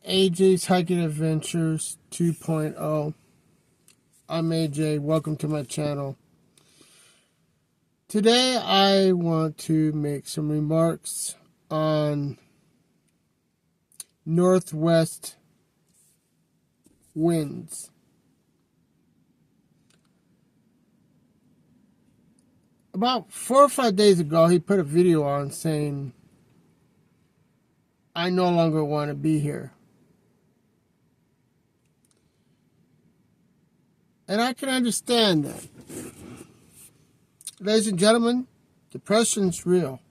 AJ's Hiking Adventures 2.0. I'm AJ. Welcome to my channel. Today I want to make some remarks on northwest winds. About 4 or 5 days ago, he put a video on saying, I no longer want to be here. And I can understand that. Ladies and gentlemen, depression's real.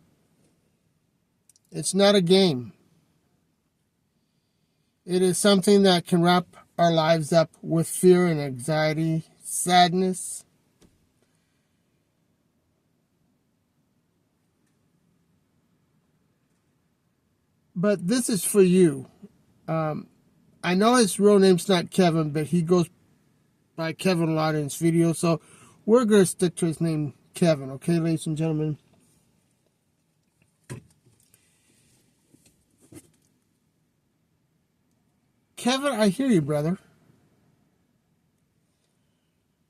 It's not a game. It is something that can wrap our lives up with fear and anxiety, sadness. But this is for you. I know his real name's not Kevin, but he goes by Kevin a lot in his video, so we're going to stick to his name, Kevin, okay, ladies and gentlemen? Kevin, I hear you, brother.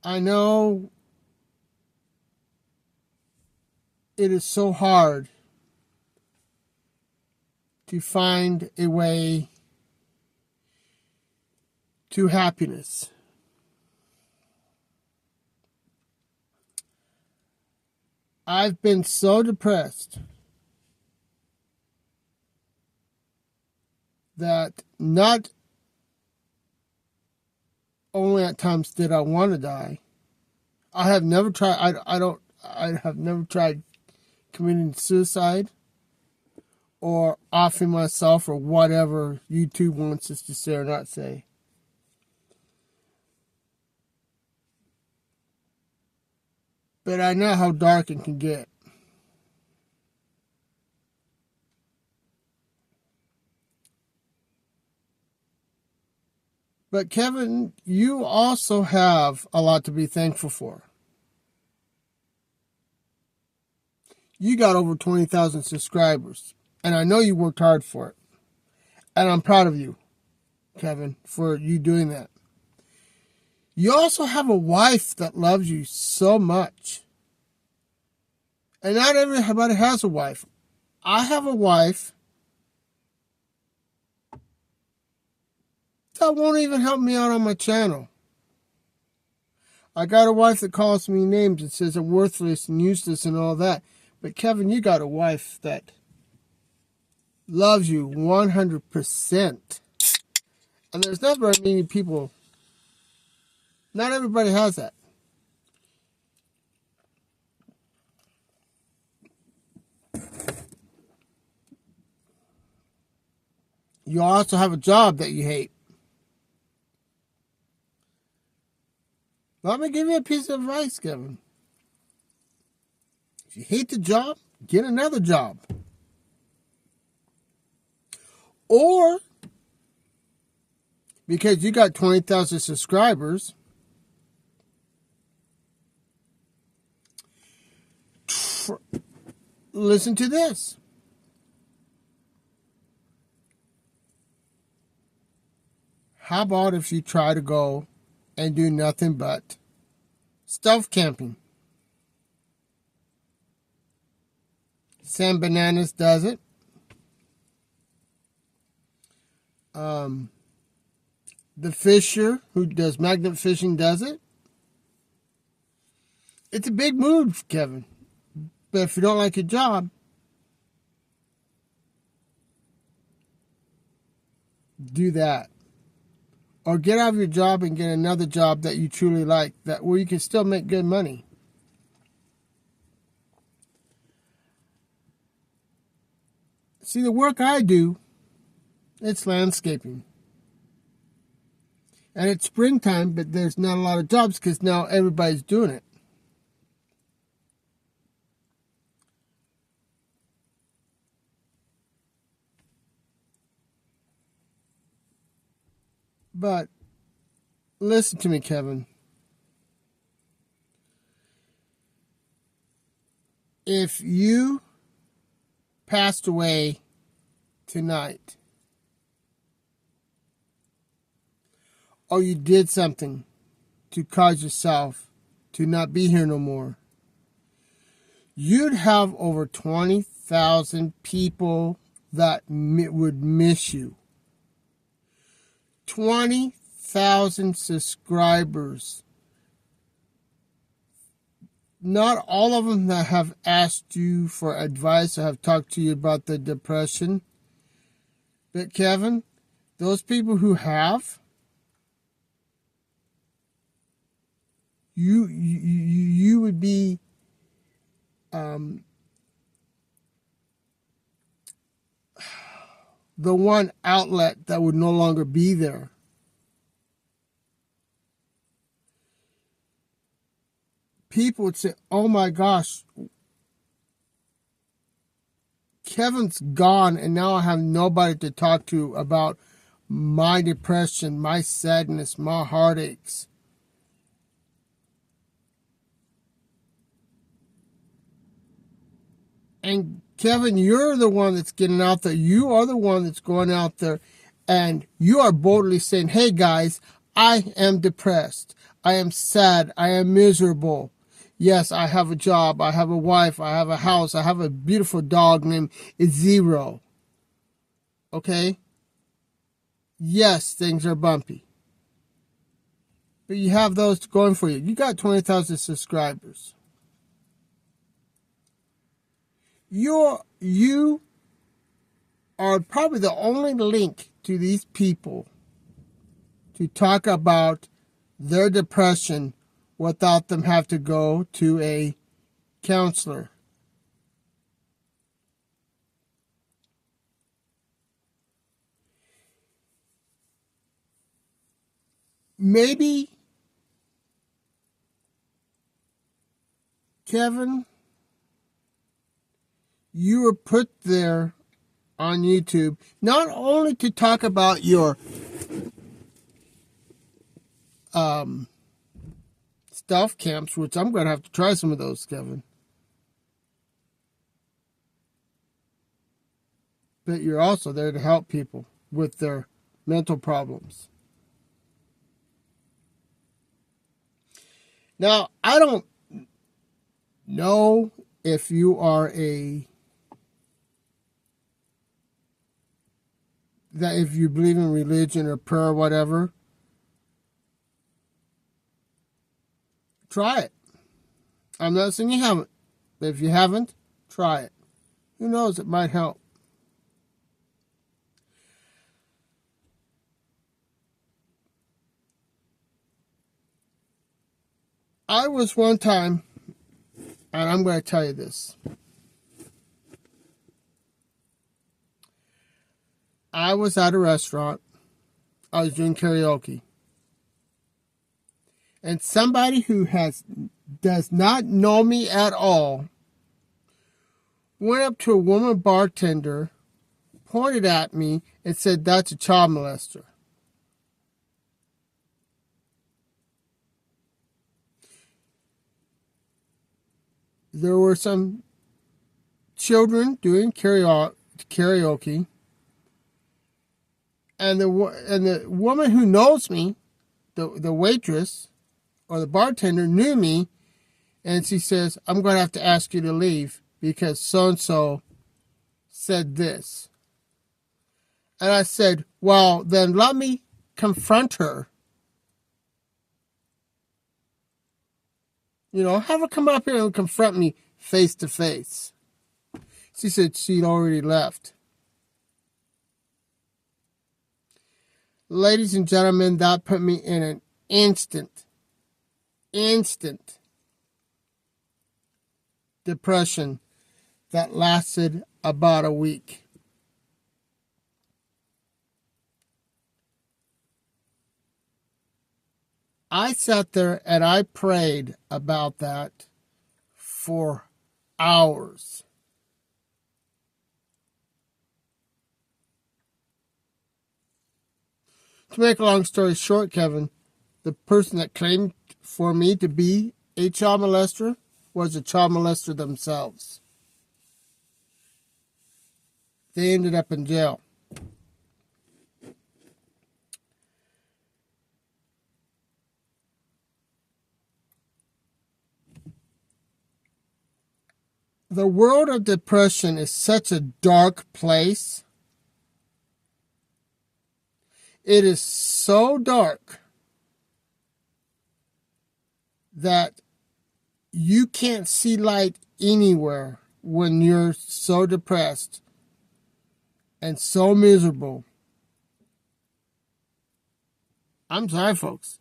I know it is so hard to find a way to happiness. I've been so depressed that not only at times did I want to die, I have never tried. I have never tried committing suicide or offing myself or whatever YouTube wants us to say or not say. But I know how dark it can get. But Kevin, you also have a lot to be thankful for. You got over 20,000 subscribers, and I know you worked hard for it. And I'm proud of you, Kevin, for you doing that. You also have a wife that loves you so much. And not everybody has a wife. I have a wife that won't even help me out on my channel. I got a wife that calls me names and says I'm worthless and useless and all that. But Kevin, you got a wife that loves you 100%. And there's not very many people, not everybody has that. You also have a job that you hate. Let me give you a piece of advice, Kevin. If you hate the job, get another job. Or, because you got 20,000 subscribers, listen to this. How about if you try to go and do nothing but stealth camping? Sam Bananas does it. The Fisher, who does magnet fishing, does it. It's a big move, Kevin. But if you don't like your job, do that. Or get out of your job and get another job that you truly like, that where you can still make good money. See, the work I do, it's landscaping. And it's springtime, but there's not a lot of jobs because now everybody's doing it. But listen to me, Kevin. If you passed away tonight, or you did something to cause yourself to not be here no more, you'd have over 20,000 people that would miss you. 20,000 subscribers. Not all of them that have asked you for advice or have talked to you about the depression. But Kevin, those people who have, you would be the one outlet that would no longer be there. People would say, oh my gosh, Kevin's gone and now I have nobody to talk to about my depression, my sadness, my heartaches. And Kevin, you're the one that's getting out there. You are the one that's going out there and you are boldly saying, hey guys, I am depressed. I am sad. I am miserable. Yes, I have a job. I have a wife. I have a house. I have a beautiful dog named Zero. Okay? Yes, things are bumpy. But you have those going for you. You got 20,000 subscribers. You are probably the only link to these people to talk about their depression without them have to go to a counselor. Maybe, Kevin, you were put there on YouTube not only to talk about your stealth camps, which I'm going to have to try some of those, Kevin. But you're also there to help people with their mental problems. Now, I don't know if you are that if you believe in religion or prayer or whatever, try it. I'm not saying you haven't, but if you haven't, try it. Who knows, it might help. I was one time, and I'm going to tell you this. I was at a restaurant. I was doing karaoke. And somebody who does not know me at all went up to a woman bartender, pointed at me, and said, that's a child molester. There were some children doing karaoke, and the woman who knows me, the waitress or the bartender knew me, and she says, I'm going to have to ask you to leave because so-and-so said this. And I said, well, then let me confront her. You know, have her come up here and confront me face to face. She said she'd already left. Ladies and gentlemen, that put me in an instant depression that lasted about a week. I sat there and I prayed about that for hours. To make a long story short, Kevin, the person that claimed for me to be a child molester was a child molester themselves. They ended up in jail. The world of depression is such a dark place. It is so dark that you can't see light anywhere when you're so depressed and so miserable. I'm sorry, folks.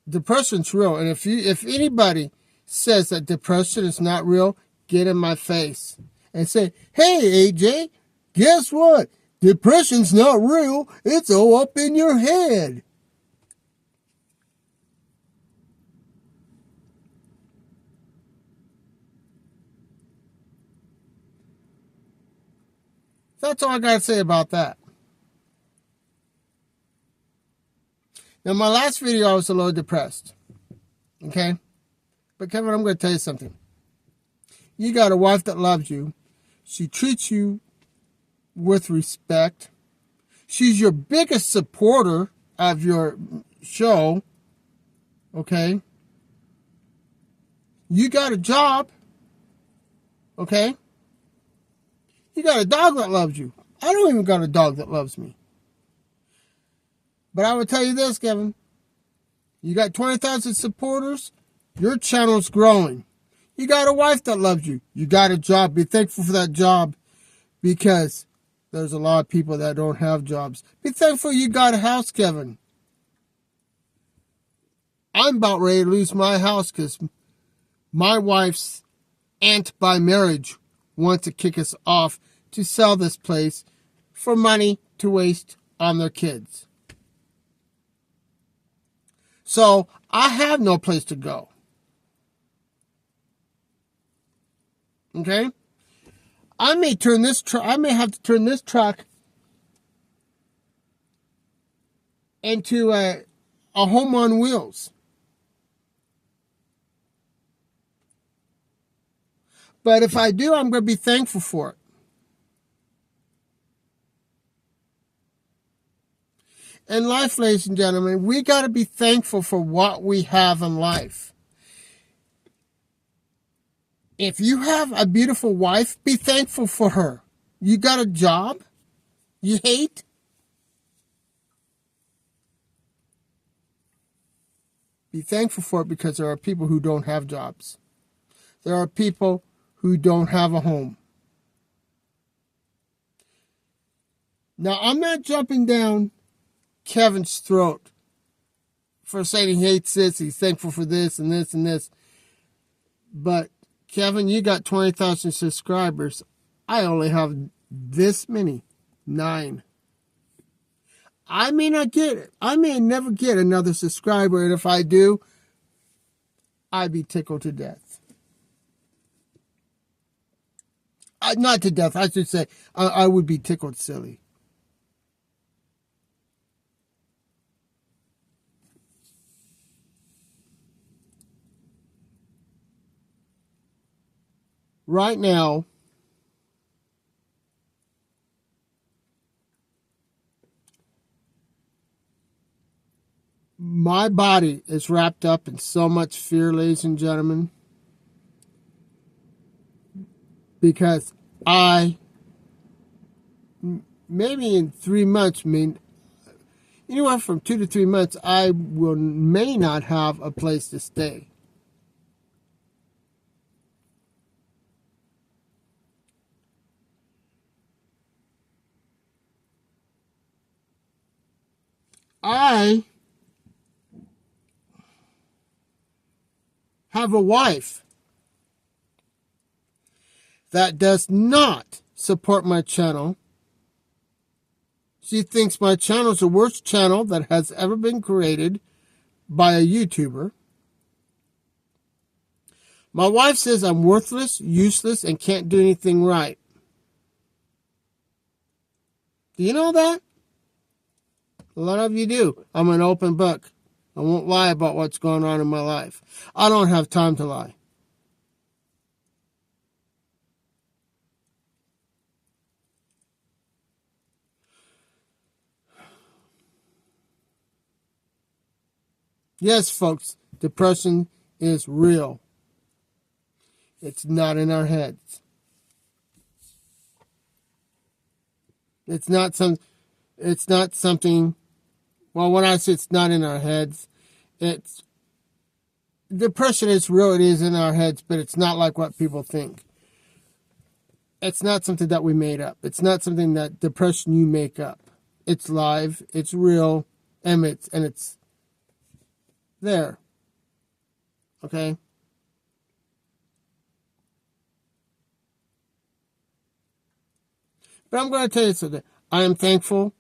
Depression's real, and if anybody says that depression is not real, get in my face and say, "Hey, AJ, guess what? Depression's not real. It's all up in your head." That's all I got to say about that. Now, my last video, I was a little depressed. Okay? But Kevin, I'm going to tell you something. You got a wife that loves you. She treats you with respect. She's your biggest supporter of your show. Okay? You got a job. Okay? You got a dog that loves you. I don't even got a dog that loves me. But I will tell you this, Kevin. You got 20,000 supporters. Your channel's growing. You got a wife that loves you. You got a job. Be thankful for that job, because there's a lot of people that don't have jobs. Be thankful you got a house, Kevin. I'm about ready to lose my house because my wife's aunt by marriage wants to kick us off to sell this place for money to waste on their kids. So I have no place to go. Okay? I may have to turn this truck into a home on wheels. But if I do, I'm going to be thankful for it. In life, ladies and gentlemen, we got to be thankful for what we have in life. If you have a beautiful wife, be thankful for her. You got a job you hate? Be thankful for it, because there are people who don't have jobs. There are people who don't have a home. Now, I'm not jumping down Kevin's throat for saying he hates this, he's thankful for this and this and this. But, Kevin, you got 20,000 subscribers. I only have this many. 9. I may not get it. I may never get another subscriber, and if I do, I'd be tickled to death. Not to death, I should say. I would be tickled silly. Right now, my body is wrapped up in so much fear, ladies and gentlemen, because maybe in 3 months, anywhere from 2 to 3 months, I may not have a place to stay. I have a wife that does not support my channel. She thinks my channel is the worst channel that has ever been created by a YouTuber. My wife says I'm worthless, useless, and can't do anything right. Do you know that? A lot of you do. I'm an open book. I won't lie about what's going on in my life. I don't have time to lie. Yes, folks, depression is real. It's not in our heads. It's not something, well, when I say it's not in our heads, depression is real, it is in our heads, but it's not like what people think. It's not something that we made up. It's not something that depression you make up. It's live, it's real, and it's there. Okay? But I'm going to tell you something. I am thankful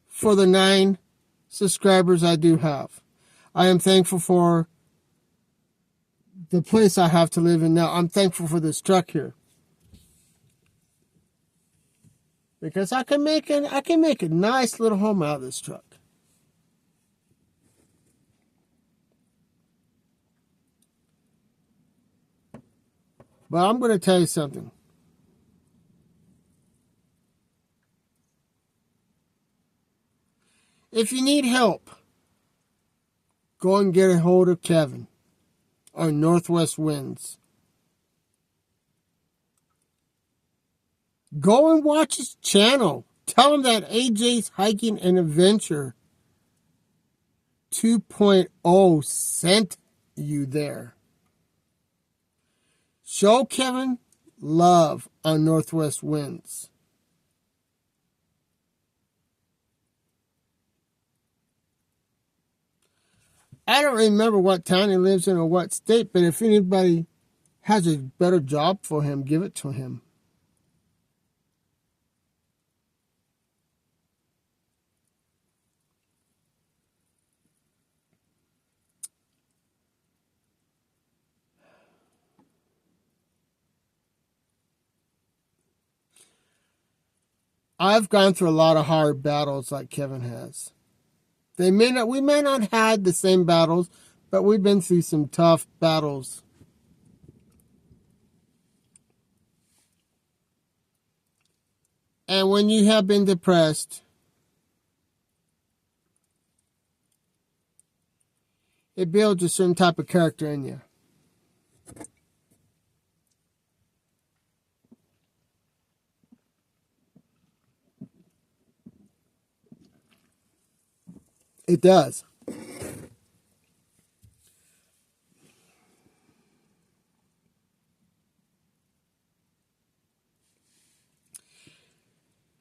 for the 9 subscribers I do have. I am thankful for the place I have to live in now. I'm thankful for this truck here. Because I can make a nice little home out of this truck. But I'm going to tell you something. If you need help, go and get a hold of Kevin on Northwest Winds. Go and watch his channel. Tell him that AJ's Hiking and Adventure 2.0 sent you there. Show Kevin love on Northwest Winds. I don't remember what town he lives in or what state, but if anybody has a better job for him, give it to him. I've gone through a lot of hard battles like Kevin has. We may not have had the same battles, but we've been through some tough battles. And when you have been depressed, it builds a certain type of character in you. It does.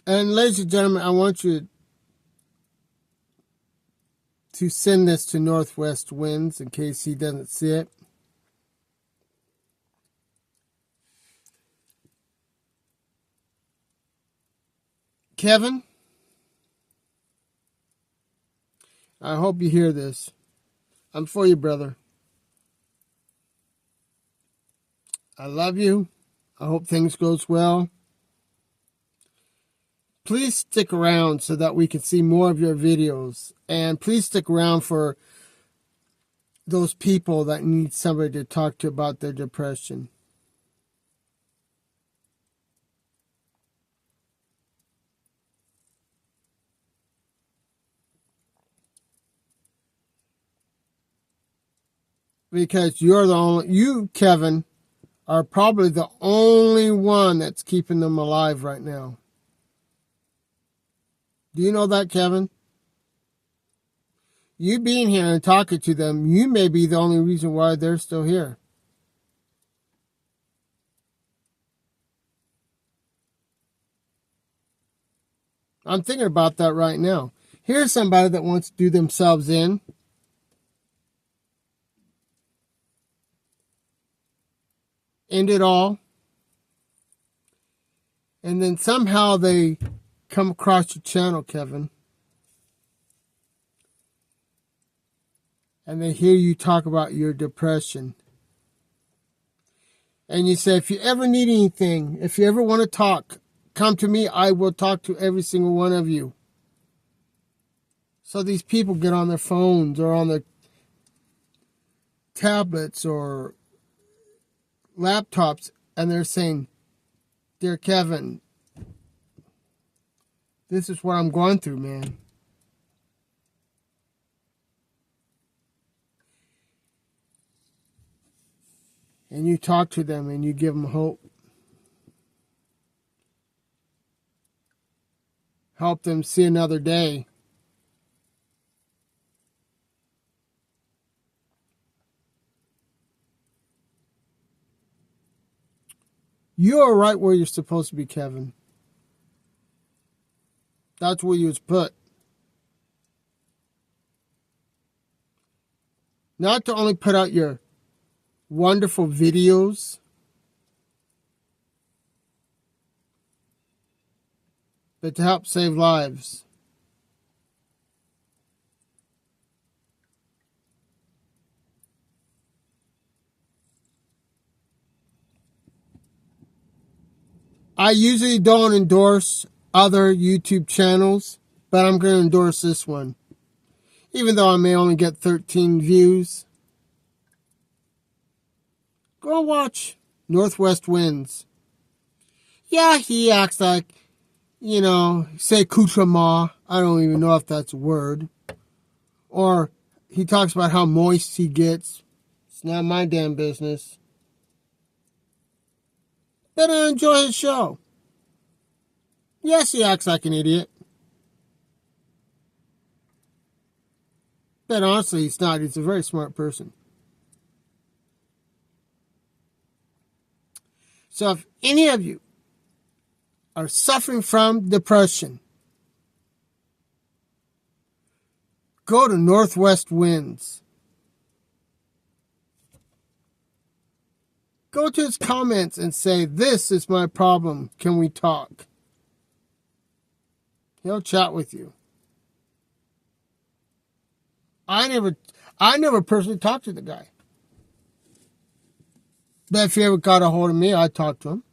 And ladies and gentlemen, I want you to send this to Northwest Winds in case he doesn't see it. Kevin, I hope you hear this. I'm for you, brother. I love you. I hope things goes well. Please stick around so that we can see more of your videos. And please stick around for those people that need somebody to talk to about their depression. Because you, Kevin, are probably the only one that's keeping them alive right now. Do you know that, Kevin? You being here and talking to them, you may be the only reason why they're still here. I'm thinking about that right now. Here's somebody that wants to do themselves in. End it all. And then somehow they come across your channel, Kevin. And they hear you talk about your depression. And you say, if you ever need anything, if you ever want to talk, come to me. I will talk to every single one of you. So these people get on their phones or on their tablets or laptops and they're saying, Dear Kevin, this is what I'm going through, man. and you talk to them and you give them hope. Help them see another day. You are right where you're supposed to be, Kevin. That's where you was put. Not to only put out your wonderful videos, but to help save lives. I usually don't endorse other YouTube channels, but I'm going to endorse this one. Even though I may only get 13 views. Go watch Northwest Winds. Yeah, he acts like, say accoutrement. I don't even know if that's a word. Or he talks about how moist he gets. It's not my damn business. But I enjoy his show. Yes, he acts like an idiot. But honestly, he's not. He's a very smart person. So if any of you are suffering from depression, go to Northwest Winds. Go to his comments and say, "This is my problem. Can we talk?" He'll chat with you. I never personally talked to the guy. But if he ever got a hold of me, I'd talk to him.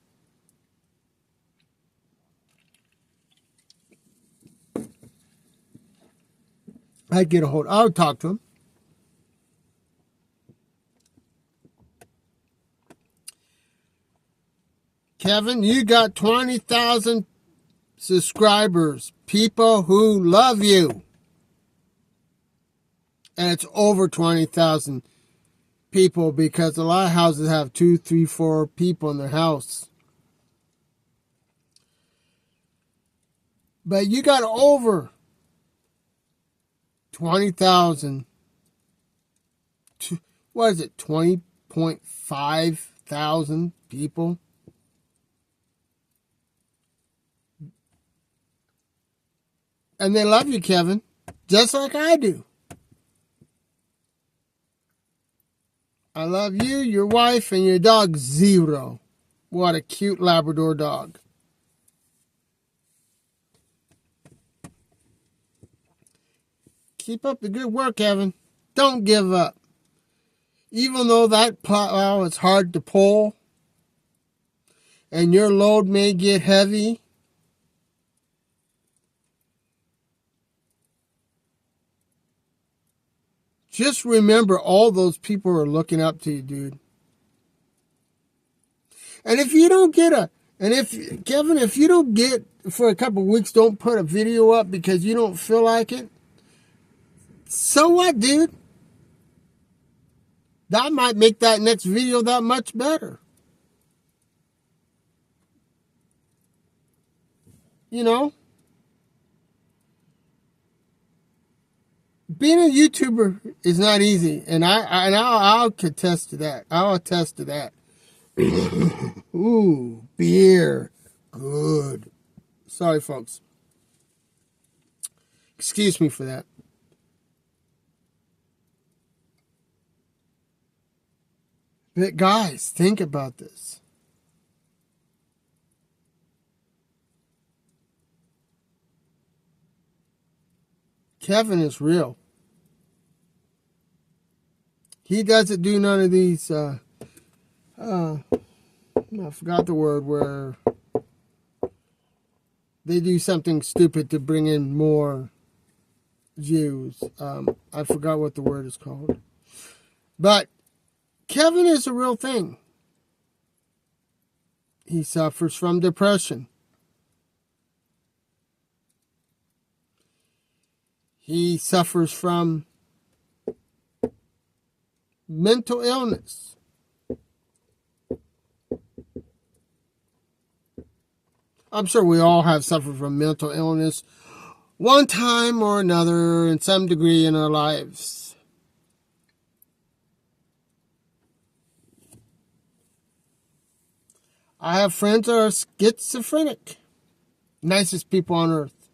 I would talk to him. Kevin, you got 20,000 subscribers. People who love you. And it's over 20,000 people because a lot of houses have 2, 3, 4 people in their house. But you got over 20,000. What is it? 20.5 thousand people. And they love you, Kevin, just like I do. I love you, your wife, and your dog, Zero. What a cute Labrador dog. Keep up the good work, Kevin. Don't give up. Even though that plow is hard to pull, and your load may get heavy, just remember all those people are looking up to you, dude. And if you don't get if you don't get, for a couple of weeks, don't put a video up because you don't feel like it, so what, dude? That might make that next video that much better. Being a YouTuber is not easy, and I'll attest to that. I'll attest to that. Ooh, beer. Good. Sorry, folks. Excuse me for that. But guys, think about this. Kevin is real. He doesn't do none of these, I forgot the word, where they do something stupid to bring in more views. I forgot what the word is called. But Kevin is a real thing. He suffers from depression. He suffers from mental illness. I'm sure we all have suffered from mental illness one time or another in some degree in our lives. I have friends that are schizophrenic. Nicest people on earth.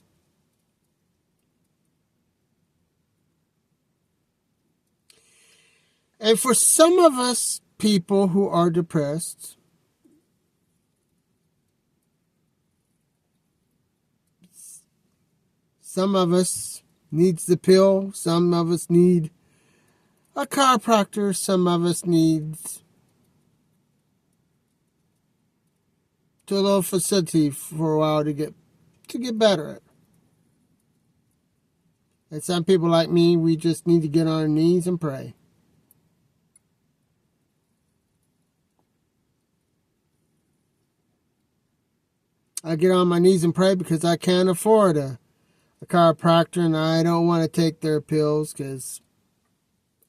And for some of us people who are depressed, some of us needs the pill, some of us need a chiropractor, some of us needs to a little facility for a while to get better. And some people like me, we just need to get on our knees and pray. I get on my knees and pray because I can't afford a chiropractor, and I don't want to take their pills because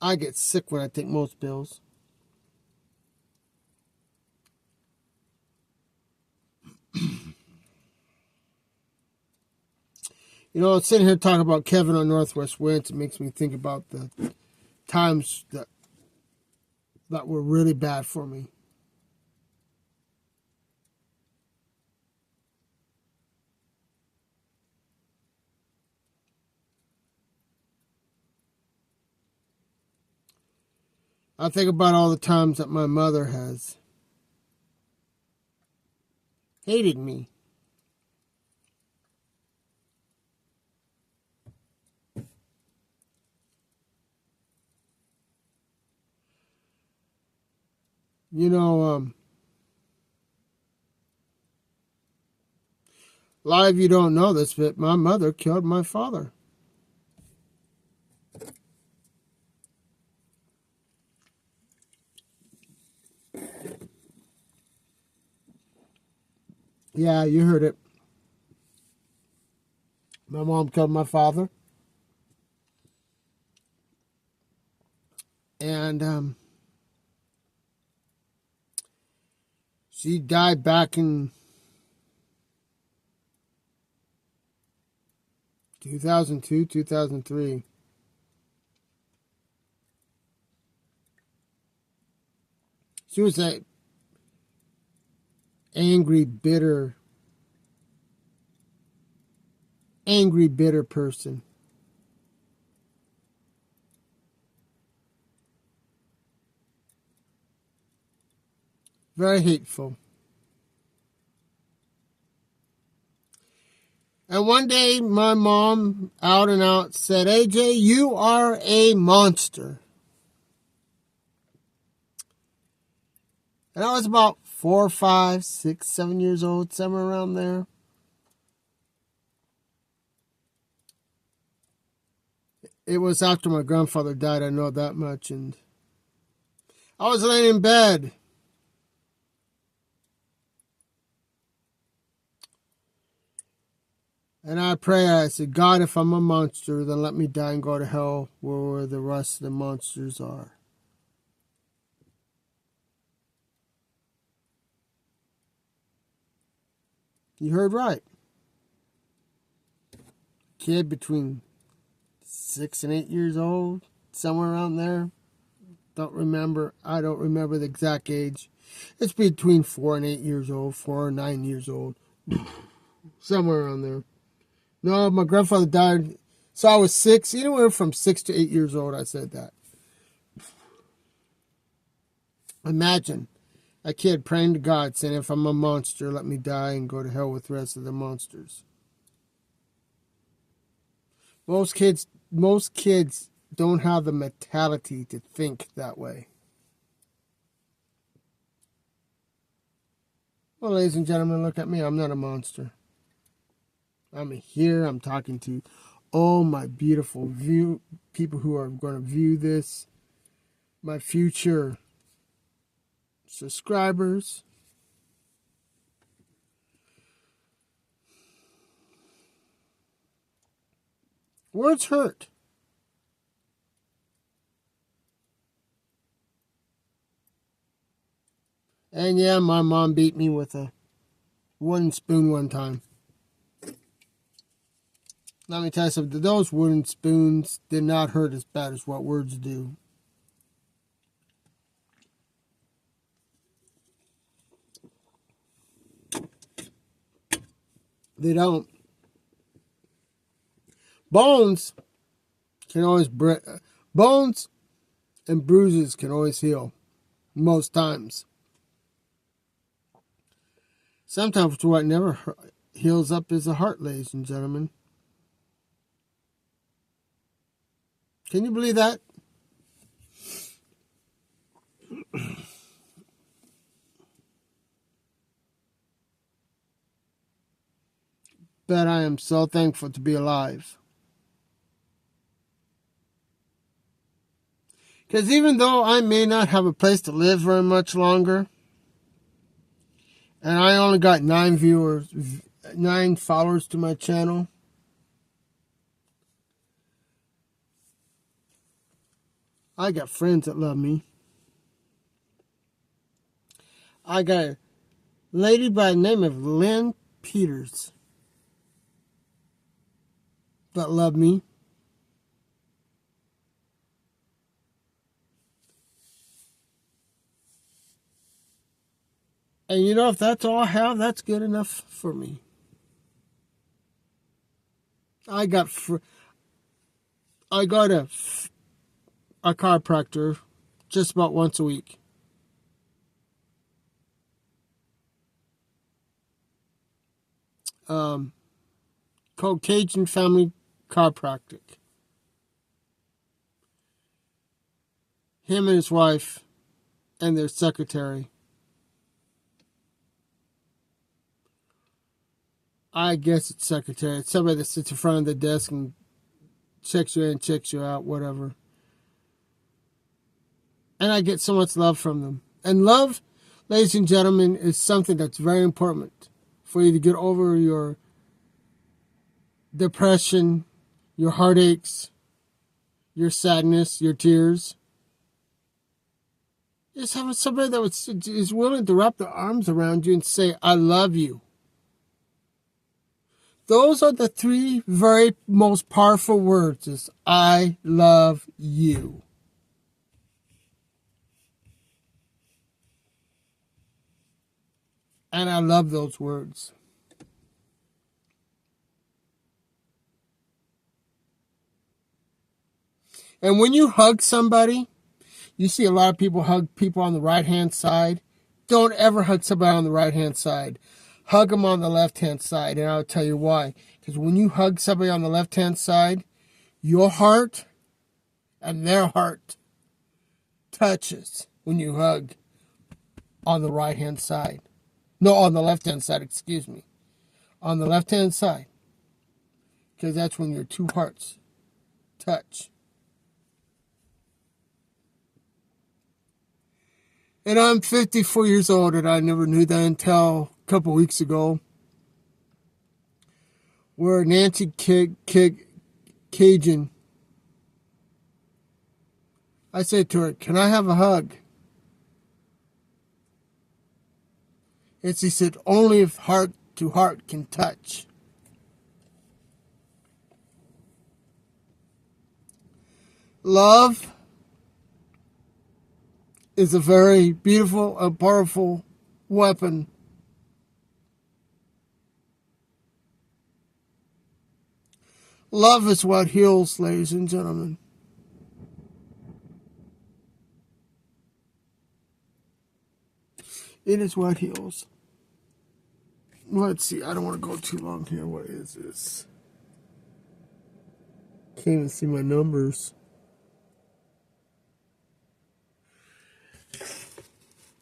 I get sick when I take most pills. You know, sitting here talking about Kevin on Northwest Winds, it makes me think about the times that were really bad for me. I think about all the times that my mother has hated me. You know, a lot of you don't know this, but my mother killed my father. Yeah, you heard it. My mom killed my father. And she died back in 2002, 2003. She was a angry, bitter person. Very hateful. And one day, my mom, out and out, said, AJ, you are a monster. And I was about 4, 5, 6, 7 years old, somewhere around there. It was after my grandfather died, I know that much. And I was laying in bed. And I pray, I said, God, if I'm a monster, then let me die and go to hell where the rest of the monsters are. You heard right. Kid between 6 and 8 years old, somewhere around there. I don't remember the exact age. It's between 4 and 8 years old, 4 or 9 years old. Somewhere around there. No, my grandfather died. So I was 6, anywhere from 6 to 8 years old, I said that. Imagine a kid praying to God saying, if I'm a monster, let me die and go to hell with the rest of the monsters. Most kids don't have the mentality to think that way. Well, ladies and gentlemen, look at me. I'm not a monster. I'm here. I'm talking to all my beautiful people who are going to view this, my future subscribers. Words hurt. And yeah, my mom beat me with a wooden spoon one time. Let me tell you something. Those wooden spoons did not hurt as bad as what words do. They don't. Bones and bruises can always heal. Most times. Sometimes what never heals up is the heart, ladies and gentlemen. Can you believe that? But I am so thankful to be alive. Because even though I may not have a place to live very much longer, and I only got 9 followers to my channel, I got friends that love me. I got a lady by the name of Lynn Peters that love me. And you know, if that's all I have, that's good enough for me. I got a chiropractor just about once a week. Called Cajun Family Chiropractic. Him and his wife and their secretary. I guess it's secretary. It's somebody that sits in front of the desk and checks you in, checks you out, whatever. And I get so much love from them. And love, ladies and gentlemen, is something that's very important for you to get over your depression, your heartaches, your sadness, your tears. Just having somebody that is willing to wrap their arms around you and say, I love you. Those are the 3 very most powerful words, is I love you. And I love those words. And when you hug somebody, you see a lot of people hug people on the right-hand side. Don't ever hug somebody on the right-hand side. Hug them on the left-hand side, and I'll tell you why. Because when you hug somebody on the left-hand side, your heart and their heart touches when you hug on the right-hand side. No, on the left-hand side, excuse me. On the left-hand side. Because that's when your 2 hearts touch. And I'm 54 years old, and I never knew that until a couple weeks ago, where Nancy Cajun, I said to her, can I have a hug? And she said, only if heart to heart can touch. Love is a very beautiful and powerful weapon. Love is what heals, ladies and gentlemen. It is what heals. Let's see, I don't want to go too long here. What is this? Can't even see my numbers.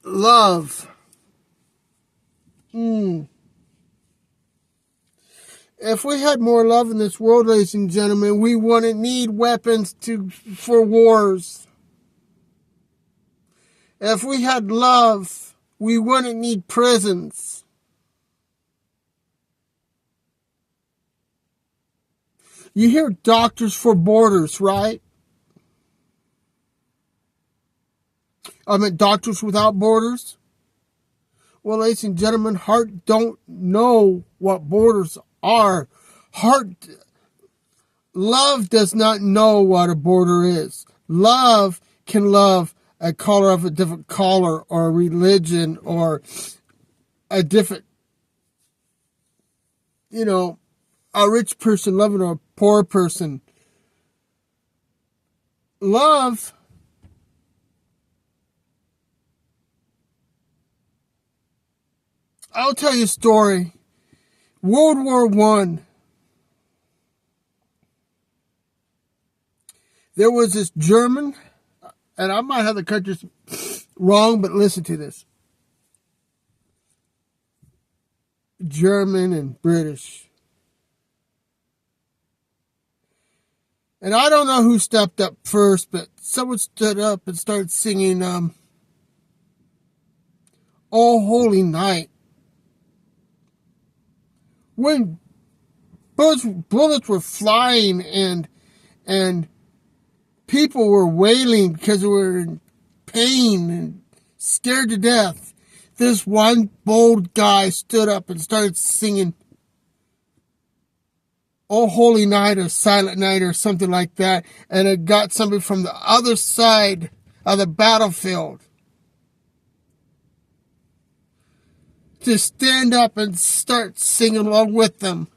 Love. If we had more love in this world, ladies and gentlemen, we wouldn't need weapons for wars. If we had love, we wouldn't need prisons. You hear Doctors for Borders, right? I mean, Doctors Without Borders. Well, ladies and gentlemen, heart don't know what borders are. Love does not know what a border is. Love can love a color of a different color, or a religion, or a different, a rich person loving a poor person. Love, I'll tell you a story. World War I, there was this German, and I might have the countries wrong, but listen to this. German and British. And I don't know who stepped up first, but someone stood up and started singing, "Oh Holy Night." When bullets were flying and people were wailing because they were in pain and scared to death, this one bold guy stood up and started singing "Oh Holy Night" or "Silent Night" or something like that, and it got somebody from the other side of the battlefield to stand up and start singing along with them.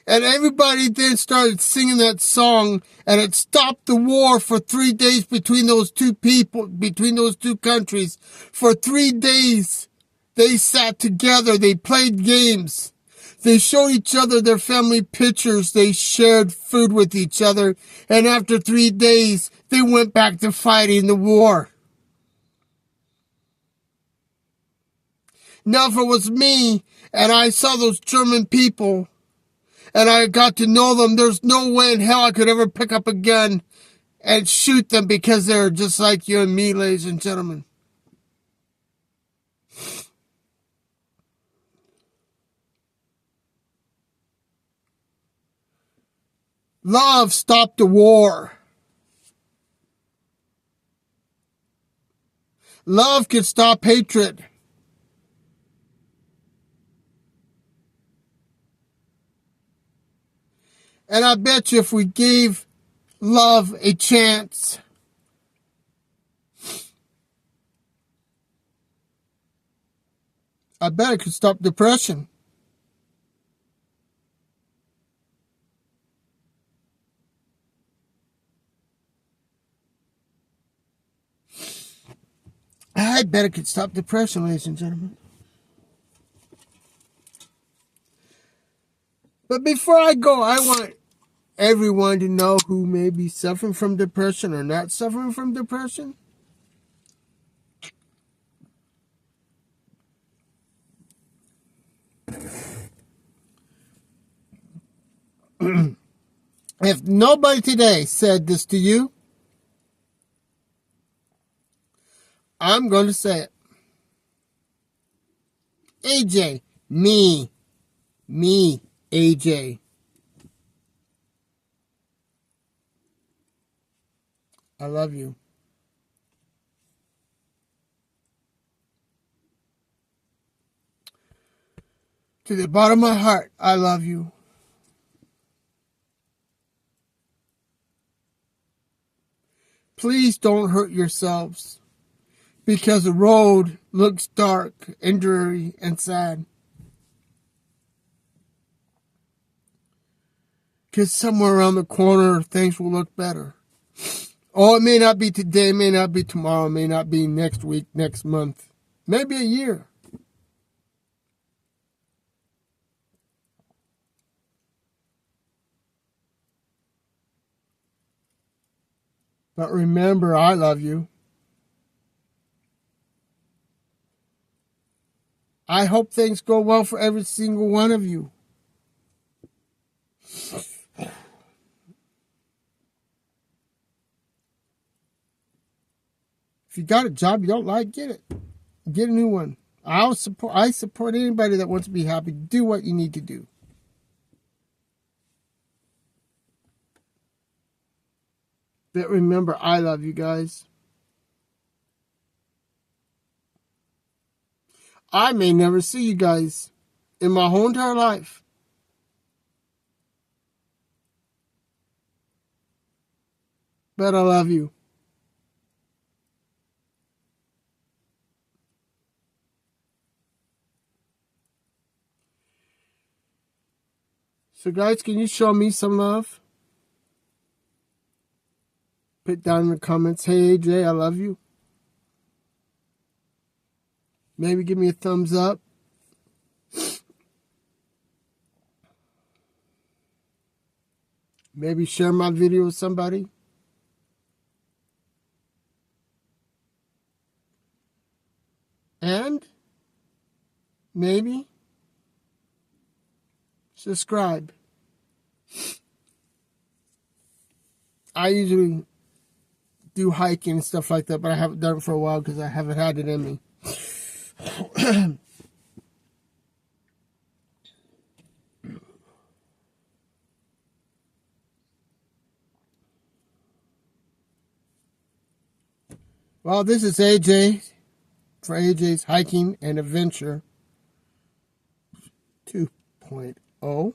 And everybody then started singing that song, and it stopped the war for 3 days between those two people, between those two countries. For 3 days, they sat together, they played games, they showed each other their family pictures, they shared food with each other, and after 3 days, they went back to fighting the war. Now, if it was me, and I saw those German people, and I got to know them, there's no way in hell I could ever pick up a gun and shoot them, because they're just like you and me, ladies and gentlemen. Love stopped the war. Love can stop hatred. And I bet you if we gave love a chance, I bet it could stop depression. I bet it could stop depression, ladies and gentlemen. But before I go, I want everyone to know who may be suffering from depression or not suffering from depression. If nobody today said this to you, I'm going to say it. AJ, me, AJ. I love you. To the bottom of my heart, I love you. Please don't hurt yourselves, because the road looks dark and dreary and sad. Because somewhere around the corner, things will look better. Oh, it may not be today, may not be tomorrow, may not be next week, next month, maybe a year. But remember, I love you. I hope things go well for every single one of you. If you got a job you don't like, get it. Get a new one. I support anybody that wants to be happy. Do what you need to do. But remember, I love you guys. I may never see you guys in my whole entire life. But I love you. So guys, can you show me some love? Put down in the comments, hey AJ, I love you. Maybe give me a thumbs up. Maybe share my video with somebody. And maybe subscribe. I usually do hiking and stuff like that, but I haven't done it for a while because I haven't had it in me. Well, this is AJ for AJ's Hiking and Adventure 2.0.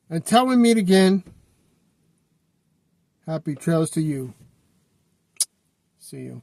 Until we meet again, happy trails to you. See you.